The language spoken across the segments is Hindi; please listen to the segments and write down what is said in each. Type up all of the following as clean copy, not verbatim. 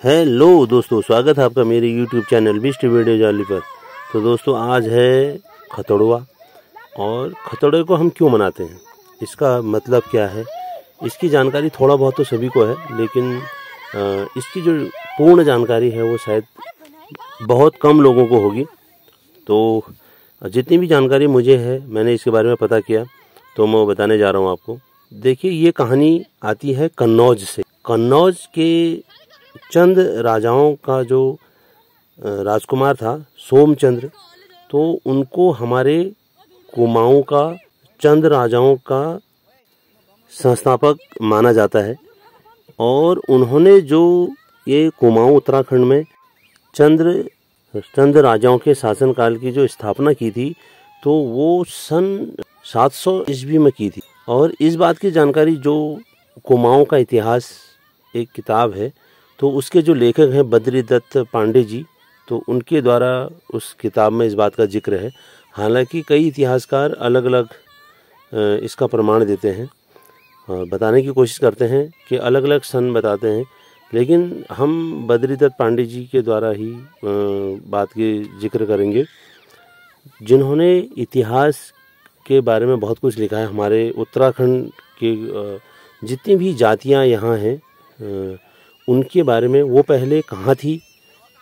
हेलो दोस्तों, स्वागत है आपका मेरे यूट्यूब चैनल बिस्ट वीडियो जाली पर। तो दोस्तों, आज है खतड़ुआ। और खतड़ुए को हम क्यों मनाते हैं, इसका मतलब क्या है, इसकी जानकारी थोड़ा बहुत तो सभी को है, लेकिन इसकी जो पूर्ण जानकारी है वो शायद बहुत कम लोगों को होगी। तो जितनी भी जानकारी मुझे है, मैंने इसके बारे में पता किया, तो मैं बताने जा रहा हूँ आपको। देखिए, ये कहानी आती है कन्नौज से। कन्नौज के चंद राजाओं का जो राजकुमार था सोमचंद्र, तो उनको हमारे कुमाऊं का, चंद राजाओं का संस्थापक माना जाता है। और उन्होंने जो ये कुमाऊं उत्तराखंड में चंद राजाओं के शासनकाल की जो स्थापना की थी, तो वो सन 700 ईस्वी में की थी। और इस बात की जानकारी, जो कुमाऊं का इतिहास एक किताब है, तो उसके जो लेखक हैं बद्रीदत्त पांडे जी, तो उनके द्वारा उस किताब में इस बात का जिक्र है। हालांकि कई इतिहासकार अलग अलग इसका प्रमाण देते हैं, बताने की कोशिश करते हैं कि अलग अलग सन बताते हैं, लेकिन हम बद्रीदत्त पांडे जी के द्वारा ही बात के जिक्र करेंगे, जिन्होंने इतिहास के बारे में बहुत कुछ लिखा है। हमारे उत्तराखंड के जितनी भी जातियां यहाँ हैं, उनके बारे में, वो पहले कहाँ थी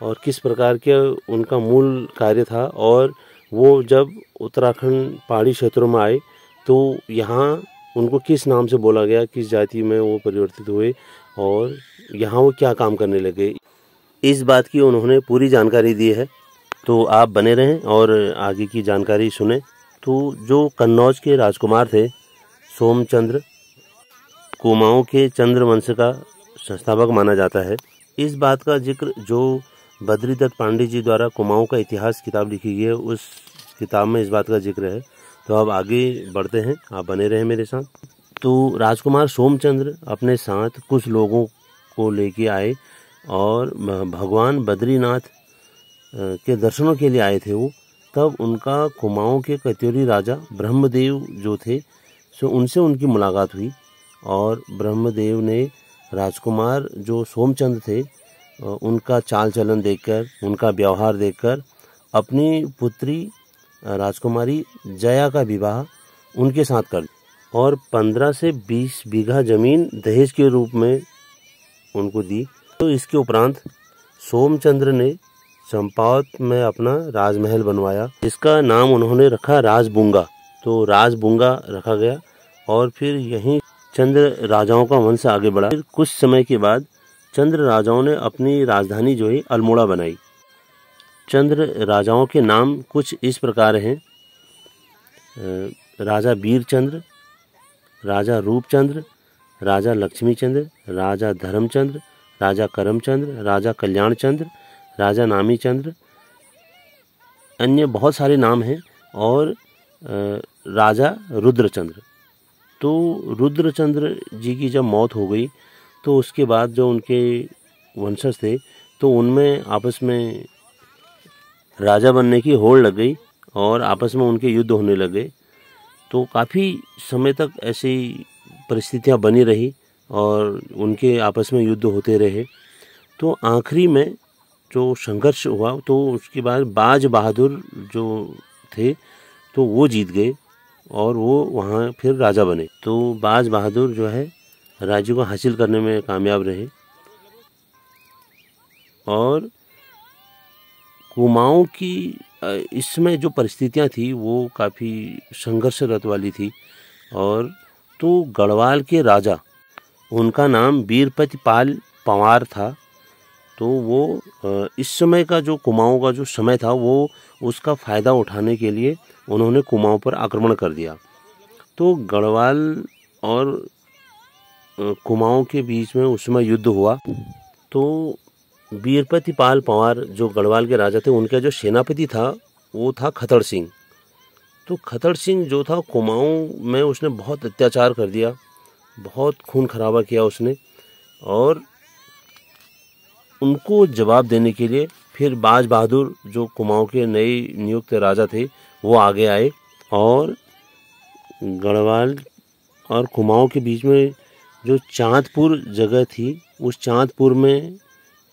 और किस प्रकार के उनका मूल कार्य था, और वो जब उत्तराखंड पहाड़ी क्षेत्रों में आए तो यहाँ उनको किस नाम से बोला गया, किस जाति में वो परिवर्तित हुए और यहाँ वो क्या काम करने लगे, इस बात की उन्होंने पूरी जानकारी दी है। तो आप बने रहें और आगे की जानकारी सुने। तो जो कन्नौज के राजकुमार थे सोमचंद्र, कुमाऊं के चंद्र वंश का संस्थापक माना जाता है। इस बात का जिक्र जो बद्रीदत्त पांडे जी द्वारा कुमाऊं का इतिहास किताब लिखी गई है, उस किताब में इस बात का जिक्र है। तो अब आगे बढ़ते हैं, आप बने रहें मेरे साथ। तो राजकुमार सोमचंद्र अपने साथ कुछ लोगों को लेके आए और भगवान बद्रीनाथ के दर्शनों के लिए आए थे वो। तब उनका कुमाऊं के कत्यूरी राजा ब्रह्मदेव जो थे, सो उनसे उनकी मुलाकात हुई। और ब्रह्मदेव ने राजकुमार जो सोमचंद्र थे, उनका चाल चलन देखकर, उनका व्यवहार देखकर अपनी पुत्री राजकुमारी जया का विवाह उनके साथ कर दिया और 15 से 20 बीघा जमीन दहेज के रूप में उनको दी। तो इसके उपरांत सोमचंद्र ने चंपावत में अपना राजमहल बनवाया, जिसका नाम उन्होंने रखा राजबुंगा। तो राजबुंगा रखा गया और फिर यहीं चंद्र राजाओं का वंश आगे बढ़ा। फिर कुछ समय के बाद चंद्र राजाओं ने अपनी राजधानी जो है अल्मोड़ा बनाई। चंद्र राजाओं के नाम कुछ इस प्रकार हैं: राजा वीरचंद्र, राजा रूपचंद्र, राजा लक्ष्मीचंद्र, राजा धर्मचंद्र, राजा करमचंद्र, राजा कल्याणचंद्र, राजा नामीचंद्र, अन्य बहुत सारे नाम हैं। और राजा रुद्रचंद्र। तो रुद्रचंद्र जी की जब मौत हो गई, तो उसके बाद जो उनके वंशज थे, तो उनमें आपस में राजा बनने की होड़ लग गई और आपस में उनके युद्ध होने लगे। तो काफ़ी समय तक ऐसी परिस्थितियां बनी रही और उनके आपस में युद्ध होते रहे। तो आखिरी में जो संघर्ष हुआ, तो उसके बाद बाज बहादुर जो थे, तो वो जीत गए और वो वहाँ फिर राजा बने। तो बाज बहादुर जो है राज्य को हासिल करने में कामयाब रहे। और कुमाऊं की इसमें जो परिस्थितियां थी वो काफ़ी संघर्षरत वाली थी। और तो गढ़वाल के राजा, उनका नाम वीरपति पाल पंवार था। तो वो इस समय का जो कुमाऊं का जो समय था, वो उसका फ़ायदा उठाने के लिए उन्होंने कुमाऊं पर आक्रमण कर दिया। तो गढ़वाल और कुमाऊं के बीच में उस समय युद्ध हुआ। तो वीरपति पाल पंवार जो गढ़वाल के राजा थे, उनका जो सेनापति था वो था खतड़ सिंह। तो खतड़ सिंह जो था, कुमाऊं में उसने बहुत अत्याचार कर दिया, बहुत खून खराबा किया उसने। और उनको जवाब देने के लिए फिर बाज बहादुर जो कुमाऊं के नए नियुक्त राजा थे, वो आगे आए और गढ़वाल और कुमाऊं के बीच में जो चांदपुर जगह थी, उस चांदपुर में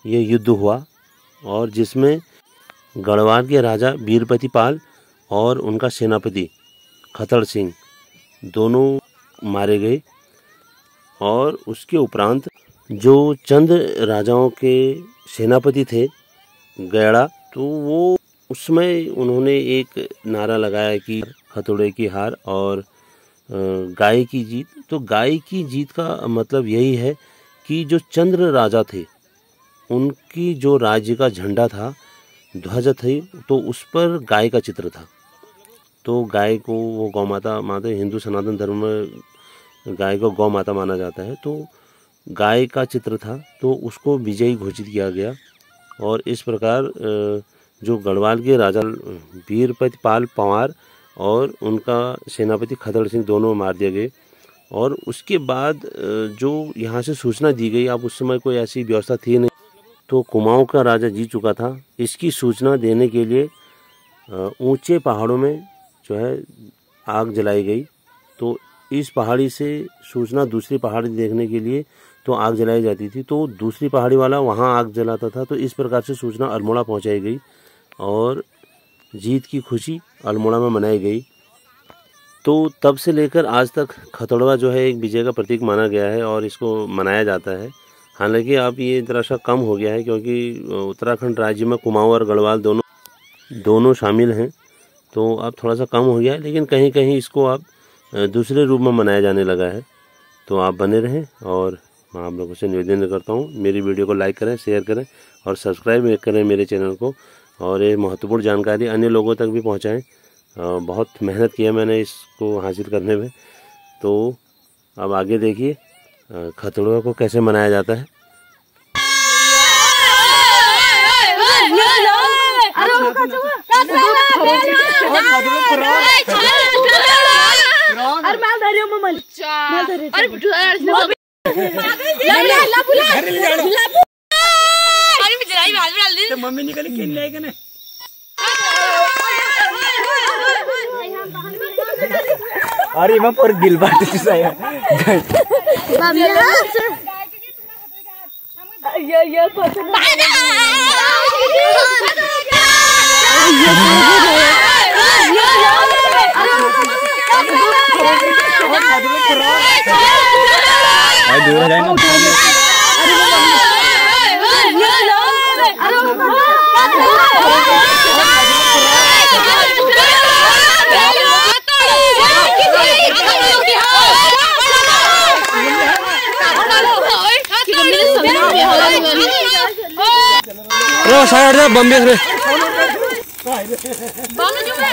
ये युद्ध हुआ और जिसमें गढ़वाल के राजा वीरपति पाल और उनका सेनापति खतड़ सिंह दोनों मारे गए। और उसके उपरांत जो चंद राजाओं के सेनापति थे गैड़ा, तो वो उसमें उन्होंने एक नारा लगाया कि हथौड़े की हार और गाय की जीत। तो गाय की जीत का मतलब यही है कि जो चंद्र राजा थे उनकी जो राज्य का झंडा था, ध्वज थी, तो उस पर गाय का चित्र था। तो गाय को वो गौ माता हिंदू सनातन धर्म में गाय को गौ माता माना जाता है। तो गाय का चित्र था, तो उसको विजयी घोषित किया गया। और इस प्रकार जो गढ़वाल के राजा वीरपति पाल पंवार और उनका सेनापति खतड़ सिंह दोनों मार दिए गए। और उसके बाद जो यहाँ से सूचना दी गई, अब उस समय कोई ऐसी व्यवस्था थी नहीं, तो कुमाऊं का राजा जीत चुका था। इसकी सूचना देने के लिए ऊंचे पहाड़ों में जो है आग जलाई गई। तो इस पहाड़ी से सूचना दूसरी पहाड़ी देखने के लिए तो आग जलाई जाती थी, तो दूसरी पहाड़ी वाला वहाँ आग जलाता था। तो इस प्रकार से सूचना अल्मोड़ा पहुँचाई गई और जीत की खुशी अल्मोड़ा में मनाई गई। तो तब से लेकर आज तक खतौड़वा जो है एक विजय का प्रतीक माना गया है और इसको मनाया जाता है। हालांकि अब ये जरा सा कम हो गया है, क्योंकि उत्तराखंड राज्य में कुमाऊं और गढ़वाल दोनों शामिल हैं, तो अब थोड़ा सा कम हो गया है। लेकिन कहीं कहीं इसको अब दूसरे रूप में मनाया जाने लगा है। तो आप बने रहें और मैं आप लोगों से निवेदन करता हूँ, मेरी वीडियो को लाइक करें, शेयर करें और सब्सक्राइब करें मेरे चैनल को, और ये महत्वपूर्ण जानकारी अन्य लोगों तक भी पहुँचाएँ। बहुत मेहनत किया मैंने इसको हासिल करने में। तो अब आगे देखिए खतौड़वा को कैसे मनाया जाता है। मम्मी निकली खेल लेगा ना। अरे मैं पर दिल बात saya ya Ro, saya ada bom biasa deh. Bom juga.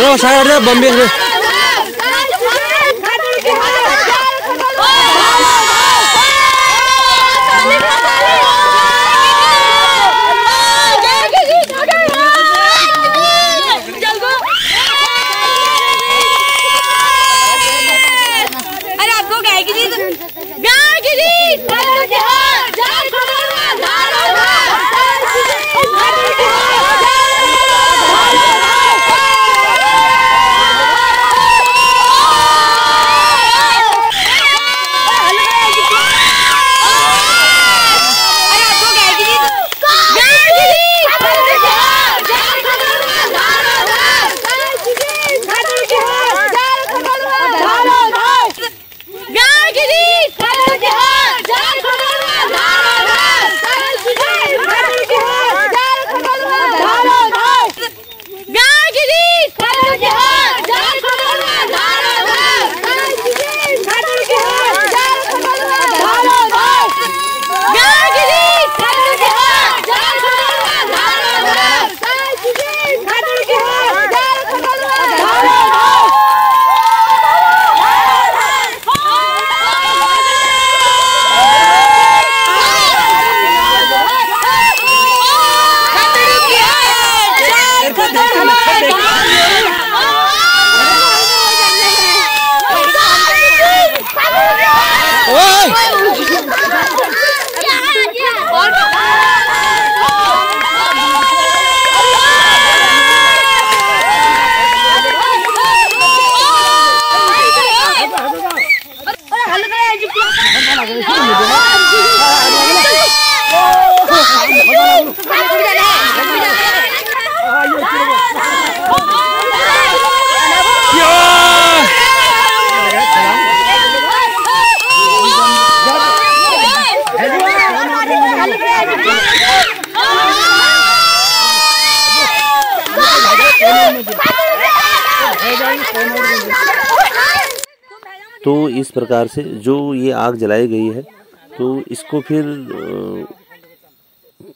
Ro, saya ada bom biasa deh. तो इस प्रकार से जो ये आग जलाई गई है तो इसको फिर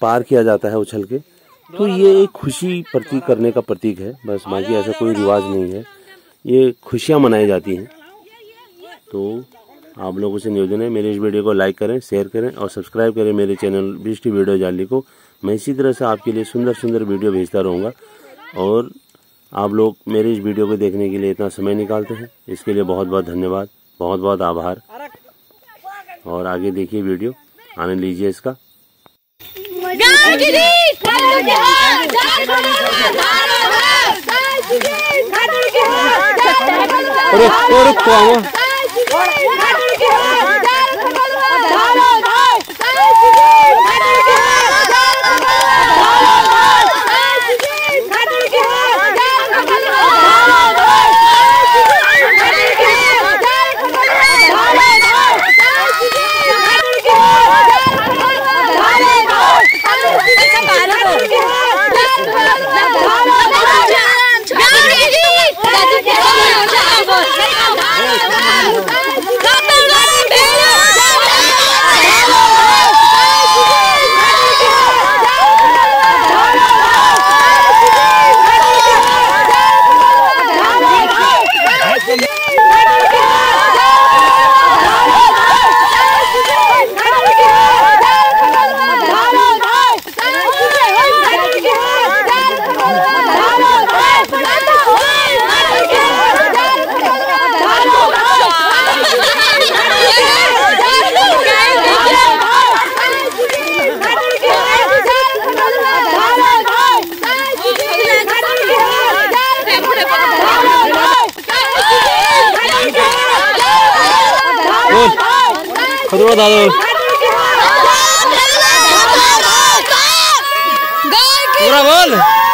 पार किया जाता है उछल के। तो ये एक खुशी प्रतीक करने का प्रतीक है, बस बाकी ऐसा कोई रिवाज नहीं है, ये खुशियाँ मनाई जाती हैं। तो आप लोगों से निवेदन है मेरे इस वीडियो को लाइक करें, शेयर करें और सब्सक्राइब करें मेरे चैनल BST वीडियो जाली को। मैं इसी तरह से आपके लिए सुंदर सुंदर वीडियो भेजता रहूँगा और आप लोग मेरे इस वीडियो को देखने के लिए इतना समय निकालते हैं, इसके लिए बहुत बहुत धन्यवाद, बहुत बहुत आभार। और आगे देखिए वीडियो, आनंद लीजिए इसका। दादा पूरा बोल।